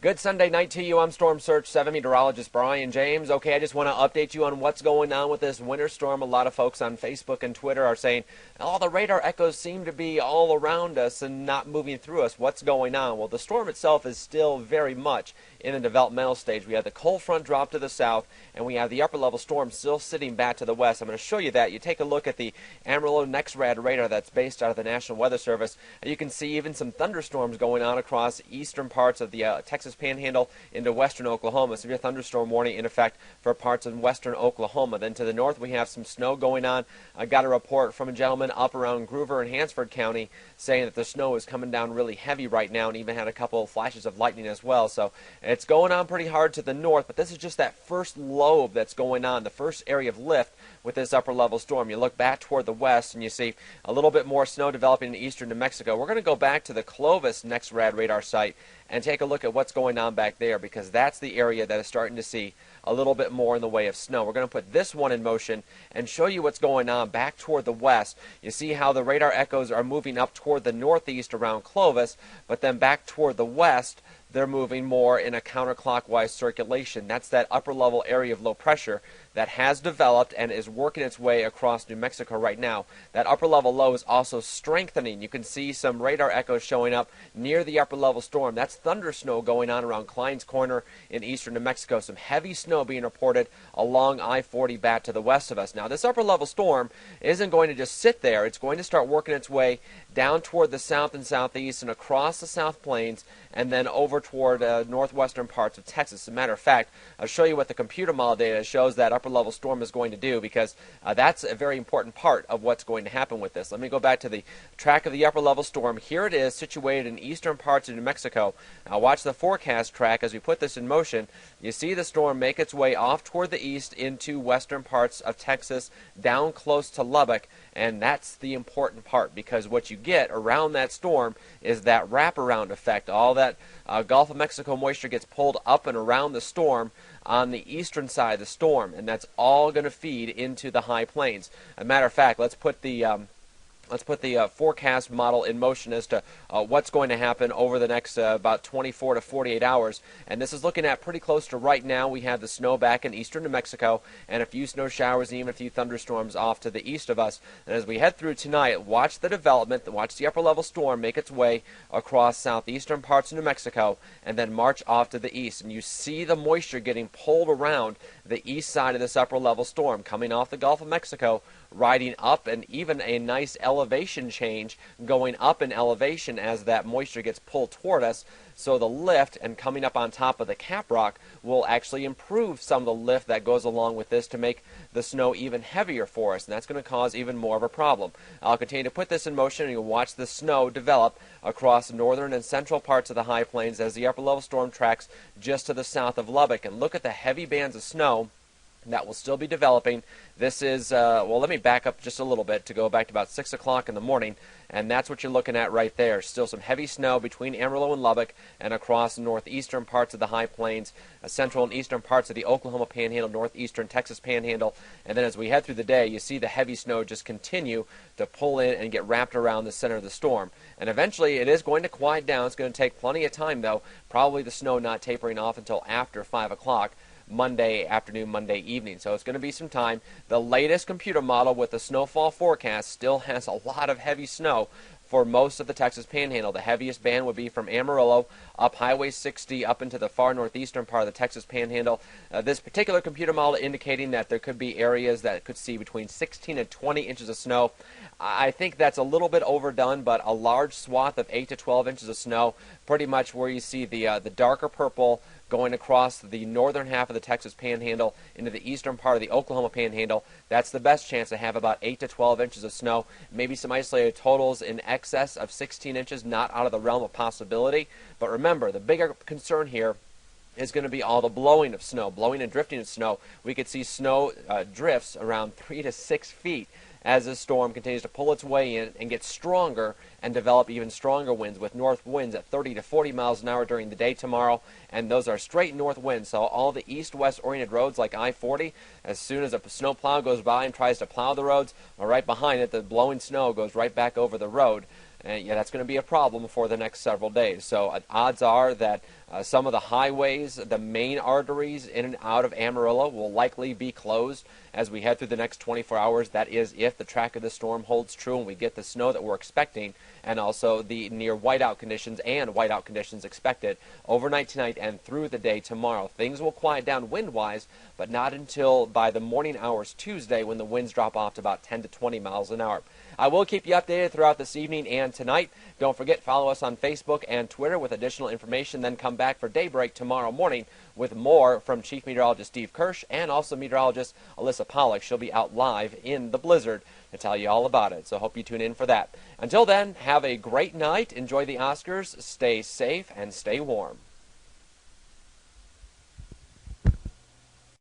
Good Sunday night to you. I'm Storm Surge 7 meteorologist Brian James. Okay, I just want to update you on what's going on with this winter storm. A lot of folks on Facebook and Twitter are saying, oh, the radar echoes seem to be all around us and not moving through us. What's going on? Well, the storm itself is still very much in a developmental stage. We have the cold front drop to the south, and we have the upper level storm still sitting back to the west. I'm going to show you that. You take a look at the Amarillo NextRad radar that's based out of the National Weather Service, and you can see even some thunderstorms going on across eastern parts of the Texas Panhandle into western Oklahoma. Severe thunderstorm warning in effect for parts of western Oklahoma. Then to the north we have some snow going on. I got a report from a gentleman up around Groover and Hansford County saying that the snow is coming down really heavy right now, and even had a couple of flashes of lightning as well. So it's going on pretty hard to the north, but this is just that first lobe that's going on, the first area of lift with this upper level storm. You look back toward the west and you see a little bit more snow developing in eastern New Mexico. We're going to go back to the Clovis NextRad radar site and take a look at what's going on back there, because that's the area that is starting to see a little bit more in the way of snow. We're going to put this one in motion and show you what's going on back toward the west. You see how the radar echoes are moving up toward the northeast around Clovis, but then back toward the west they're moving more in a counterclockwise circulation. That's that upper level area of low pressure that has developed and is working its way across New Mexico right now. That upper level low is also strengthening. You can see some radar echoes showing up near the upper level storm. That's thunder snow going on around Klein's Corner in eastern New Mexico. Some heavy snow being reported along I-40 back to the west of us. Now this upper level storm isn't going to just sit there. It's going to start working its way down toward the south and southeast and across the South Plains and then over toward northwestern parts of Texas. As a matter of fact, I'll show you what the computer model data shows that upper level storm is going to do, because that's a very important part of what's going to happen with this. Let me go back to the track of the upper level storm. Here it is, situated in eastern parts of New Mexico. Now watch the forecast track as we put this in motion. You see the storm make its way off toward the east into western parts of Texas, down close to Lubbock, and that's the important part, because what you get around that storm is that wraparound effect. All that Gulf of Mexico moisture gets pulled up and around the storm on the eastern side of the storm, and that's all going to feed into the high plains. As a matter of fact, let's put the forecast model in motion as to what's going to happen over the next about 24 to 48 hours. And this is looking at pretty close to right now. We have the snow back in eastern New Mexico and a few snow showers and even a few thunderstorms off to the east of us. And as we head through tonight, watch the development, watch the upper level storm make its way across southeastern parts of New Mexico and then march off to the east. And you see the moisture getting pulled around the east side of this upper level storm, coming off the Gulf of Mexico, riding up, and even a nice elevation change going up in elevation as that moisture gets pulled toward us. So the lift and coming up on top of the cap rock will actually improve some of the lift that goes along with this to make the snow even heavier for us, and that's going to cause even more of a problem. I'll continue to put this in motion, and you'll watch the snow develop across northern and central parts of the high plains as the upper level storm tracks just to the south of Lubbock. And look at the heavy bands of snow that will still be developing. This is, well, let me back up just a little bit to go back to about 6 o'clock in the morning, and that's what you're looking at right there. Still some heavy snow between Amarillo and Lubbock and across northeastern parts of the high plains, central and eastern parts of the Oklahoma Panhandle, northeastern Texas Panhandle. And then as we head through the day, you see the heavy snow just continue to pull in and get wrapped around the center of the storm. And eventually it is going to quiet down. It's going to take plenty of time, though. Probably the snow not tapering off until after 5 o'clock. Monday afternoon, Monday evening. So it's going to be some time. The latest computer model with the snowfall forecast still has a lot of heavy snow for most of the Texas Panhandle. The heaviest band would be from Amarillo up Highway 60 up into the far northeastern part of the Texas Panhandle. This particular computer model indicating that there could be areas that could see between 16 and 20 inches of snow. I think that's a little bit overdone, but a large swath of 8 to 12 inches of snow, pretty much where you see the darker purple going across the northern half of the Texas Panhandle into the eastern part of the Oklahoma Panhandle. That's the best chance to have about 8 to 12 inches of snow. Maybe some isolated totals in excess of 16 inches, not out of the realm of possibility. But remember, the bigger concern here is going to be all the blowing of snow, blowing and drifting of snow. We could see snow drifts around 3 to 6 feet as this storm continues to pull its way in and get stronger and develop even stronger winds, with north winds at 30 to 40 miles an hour during the day tomorrow. And those are straight north winds, so all the east-west oriented roads like I-40, as soon as a snow plow goes by and tries to plow the roads, right behind it, the blowing snow goes right back over the road. And yeah, that's going to be a problem for the next several days. So odds are that some of the highways, the main arteries in and out of Amarillo will likely be closed as we head through the next 24 hours. That is if the track of the storm holds true and we get the snow that we're expecting, and also the near whiteout conditions expected overnight tonight and through the day tomorrow. Things will quiet down wind-wise, but not until by the morning hours Tuesday, when the winds drop off to about 10 to 20 miles an hour. I will keep you updated throughout this evening and tonight. Don't forget, follow us on Facebook and Twitter with additional information. Then come back for Daybreak tomorrow morning with more from Chief Meteorologist Steve Kirsch and also meteorologist Alyssa Pollock. She'll be out live in the blizzard to tell you all about it. So hope you tune in for that. Until then, have a great night. Enjoy the Oscars. Stay safe and stay warm.